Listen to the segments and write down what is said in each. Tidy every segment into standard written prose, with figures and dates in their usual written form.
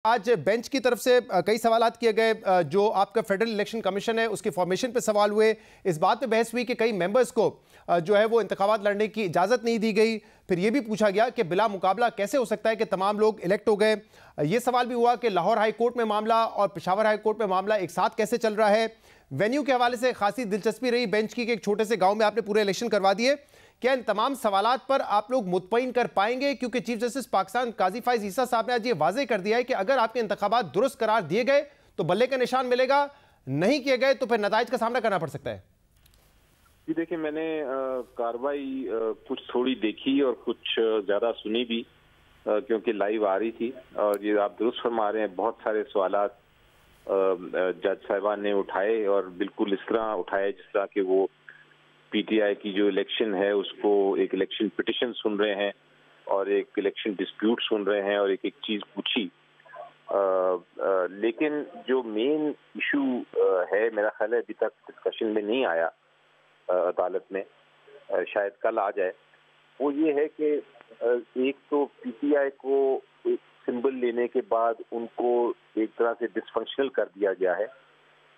आज बेंच की तरफ से कई सवालात किए गए, जो आपका फेडरल इलेक्शन कमीशन है उसकी फॉर्मेशन पे सवाल हुए। इस बात पे बहस हुई कि कई मेंबर्स को जो है वो इंतखाबात लड़ने की इजाज़त नहीं दी गई। फिर ये भी पूछा गया कि बिला मुकाबला कैसे हो सकता है कि तमाम लोग इलेक्ट हो गए। ये सवाल भी हुआ कि लाहौर हाई कोर्ट में मामला और पेशावर हाई कोर्ट में मामला एक साथ कैसे चल रहा है। वेन्यू के हवाले से खासी दिलचस्पी रही बेंच की कि एक छोटे से गाँव में आपने पूरे इलेक्शन करवा दिए। क्या इन तमाम सवालात पर आप लोग मुतमईन कर पाएंगे? क्योंकि चीफ जस्टिस पाकिस्तान काजी फाइज ईसा साहब ने आज ये वाज़ेह कर दिया है कि अगर आपके इंतखाबात दुरुस्त करार दिए गए तो बल्ले का निशान मिलेगा, नहीं किए गए तो फिर नताइज का सामना करना पड़ सकता है। जी देखिए, मैंने कार्रवाई कुछ थोड़ी देखी और कुछ ज्यादा सुनी भी, क्योंकि लाइव आ रही थी। और ये आप दुरुस्त फरमा रहे हैं, बहुत सारे सवालात जज साहिबान ने उठाए और बिल्कुल इस तरह उठाए जिस तरह कि वो पीटीआई की जो इलेक्शन है उसको एक इलेक्शन पिटिशन सुन रहे हैं और एक इलेक्शन डिस्प्यूट सुन रहे हैं और एक एक चीज पूछी। लेकिन जो मेन इशू है, मेरा ख्याल है अभी तक डिस्कशन में नहीं आया अदालत में, शायद कल आ जाए। वो ये है कि एक तो पीटीआई को एक सिंबल लेने के बाद उनको एक तरह से डिसफंक्शनल कर दिया गया है।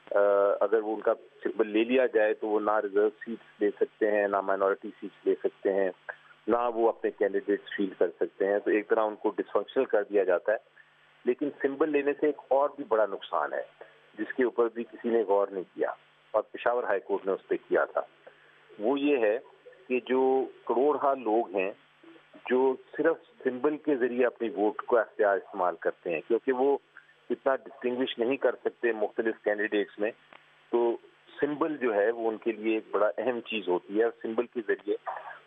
अगर वो उनका सिंबल ले लिया जाए तो वो ना रिजर्व सीट्स ले सकते हैं, ना माइनॉरिटी सीट्स ले सकते हैं, ना वो अपने कैंडिडेट्स फील्ड कर सकते हैं। तो एक तरह उनको डिसफंक्शनल कर दिया जाता है। लेकिन सिंबल लेने से एक और भी बड़ा नुकसान है जिसके ऊपर भी किसी ने गौर नहीं किया और पेशावर हाई कोर्ट ने उस पर किया था। वो ये है कि जो करोड़हा लोग हैं जो सिर्फ सिंबल के जरिए अपनी वोट को अख्तियार इस्तेमाल करते हैं, क्योंकि वो इतना डिस्टिंग्विश नहीं कर सकते मुख्तलिफ कैंडिडेट्स में, तो सिंबल जो है वो उनके लिए एक बड़ा अहम चीज होती है। सिंबल के जरिए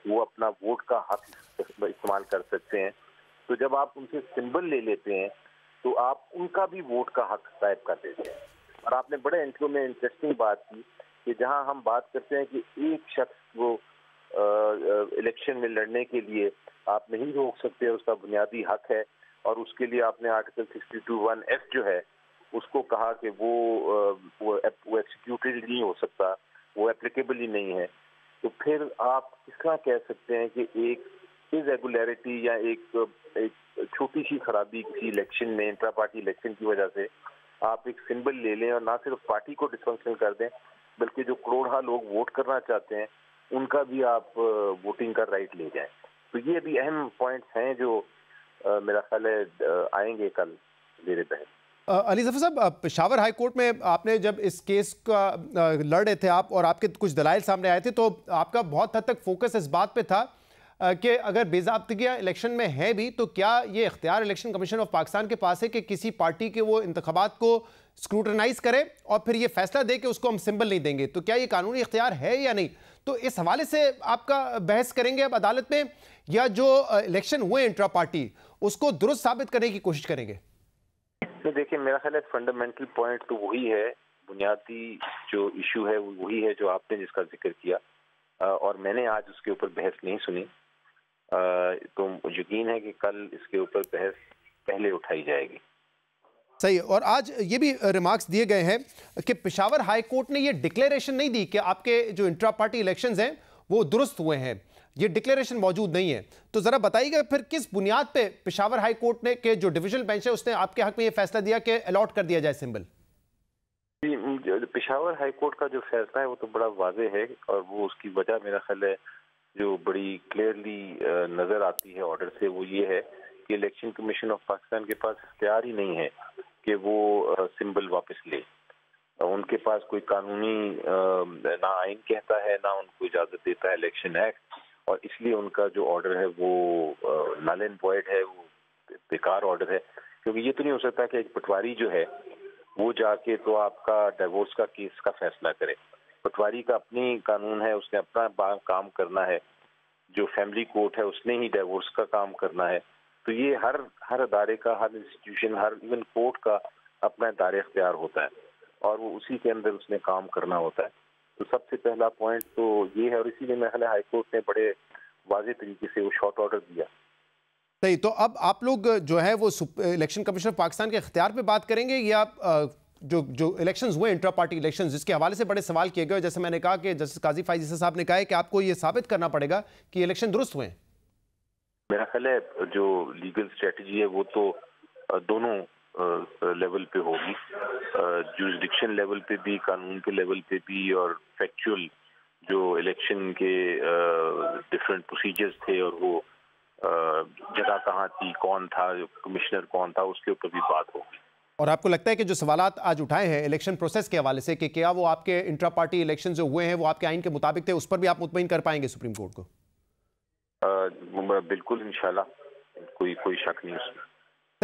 वो अपना वोट का हक इस्तेमाल कर सकते हैं। तो जब आप उनसे सिंबल ले लेते हैं तो आप उनका भी वोट का हक गायब कर देते हैं। और आपने बड़े इंट्रो में इंटरेस्टिंग बात की कि जहां हम बात करते हैं कि एक शख्स वो इलेक्शन में लड़ने के लिए आप नहीं रोक सकते, उसका बुनियादी हक है, और उसके लिए आपने आर्टिकल 62(1)(f जो है उसको कहा कि वो एक्सिक्यूटेड नहीं हो सकता, वो एप्लीकेबल ही नहीं है। तो फिर आप किस तरह कह सकते हैं कि एक इरेगुलरिटी या एक छोटी सी खराबी किसी इलेक्शन में, इंट्रा पार्टी इलेक्शन की वजह से आप एक सिंबल ले लें और ना सिर्फ पार्टी को डिसफंक्शनल कर दें, बल्कि जो करोड़हा लोग वोट करना चाहते हैं उनका भी आप वोटिंग का राइट ले जाएं। तो ये भी अहम पॉइंट्स हैं जो मेरा ख्याल है आएंगे कल मेरे बहस। अली ज़फ़र साहब, पेशावर हाई कोर्ट में आपने जब इस केस का लड़ रहे थे आप और आपके कुछ दलाइल सामने आए थे, तो आपका बहुत हद तक फोकस इस बात पे था कि अगर बेज़ाब्तिगियाँ इलेक्शन में है भी तो क्या ये इख्तियार इलेक्शन कमीशन ऑफ पाकिस्तान के पास है कि किसी पार्टी के वो इंतखाबात को स्क्रूटनाइज करे और फिर ये फैसला दे कि उसको हम सिंबल नहीं देंगे। तो क्या ये कानूनी इख्तियार है या नहीं? तो इस हवाले से आपका बहस करेंगे अब अदालत में, या जो इलेक्शन हुए इंट्रा पार्टी उसको दुरुस्त साबित करने की कोशिश करेंगे? तो देखिए, मेरा ख्याल है फंडामेंटल पॉइंट तो वही है, बुनियादी जो इशू है वही है जो आपने जिसका जिक्र किया, और मैंने आज उसके ऊपर बहस नहीं सुनी। तो यकीन है कि कल इसके ऊपर बहस पहले उठाई जाएगी। सही। और आज ये भी रिमार्क्स दिए गए हैं कि पेशावर हाई कोर्ट ने ये डिक्लेरेशन नहीं दी कि आपके जो इंट्रा पार्टी इलेक्शंस हैं वो दुरुस्त हुए हैं, ये डिक्लेरेशन मौजूद नहीं है। तो जरा बताइएगा फिर किस बुनियाद पे पेशावर हाई कोर्ट ने के जो डिविजनल बेंच है उसने आपके हक में ये फैसला दिया कि अलॉट कर दिया जाए सिंबल? पेशावर हाई कोर्ट का जो फैसला है वो तो बड़ा वाज़ेह है, और वो उसकी वजह मेरा ख्याल है जो बड़ी क्लियरली नजर आती है ऑर्डर से, वो ये है कि इलेक्शन कमीशन ऑफ पाकिस्तान के पास इख्तियार ही नहीं है कि वो सिंबल वापस ले। उनके पास कोई कानूनी ना आइन कहता है, ना उनको इजाजत देता है इलेक्शन एक्ट, और इसलिए उनका जो ऑर्डर है वो नल एंड वॉइड है, वो बेकार ऑर्डर है। क्योंकि ये तो नहीं हो सकता कि एक पटवारी जो है वो जाके तो आपका डिवोर्स का केस का फैसला करे। पटवारी का अपनी कानून है, उसने अपना काम करना है। जो फैमिली कोर्ट है उसने ही डिवोर्स का काम करना है। तो ये हर अदारे का, हर इंस्टीट्यूशन, हर इवन कोर्ट का अपना दायरा इख्तियार होता है और वो उसी के अंदर उसने काम करना होता है। तो सबसे पहला पॉइंट तो ये है, और इसीलिए मेरे ख्याल है हाई कोर्ट ने बड़े वाज़ेह तरीके से वो शॉर्ट ऑर्डर दिया। सही। तो अब आप लोग जो है वो इलेक्शन कमीशन ऑफ पाकिस्तान के इख्तियार पे बात करेंगे, या जो इलेक्शंस हुए इंट्रा पार्टी इलेक्शंस जिसके हवाले से बड़े सवाल किए गए, जैसे मैंने कहा कि जस्टिस काजी फाइज ईसा साहब ने कहा है कि आपको ये साबित करना पड़ेगा कि इलेक्शन दुरुस्त हुए? मेरा ख्याल है जो लीगल स्ट्रेटजी है वो तो दोनों لیول پہ ہوگی، جورسڈکشن لیول پہ بھی، قانون کے لیول پہ بھی، اور فیکچوئل جو الیکشن کے ڈفرینٹ پروسیجرز تھے اور وہ جگہ کہاں تھی، کون تھا، کمشنر کون تھا، اس کے اوپر بھی بات ہوگی۔ اور آپ کو لگتا ہے کہ جو سوالات آج اٹھائے ہیں الیکشن پروسیس کے حوالے سے کہ کیا وہ آپ کے انٹرا پارٹی الیکشن جو ہوئے ہیں وہ آپ کے آئین کے مطابق تھے، اس پر بھی آپ مطمئن کر پائیں گے سپریم کورٹ کو؟ بالکل انشاءاللہ، کوئی شک نہیں اس میں۔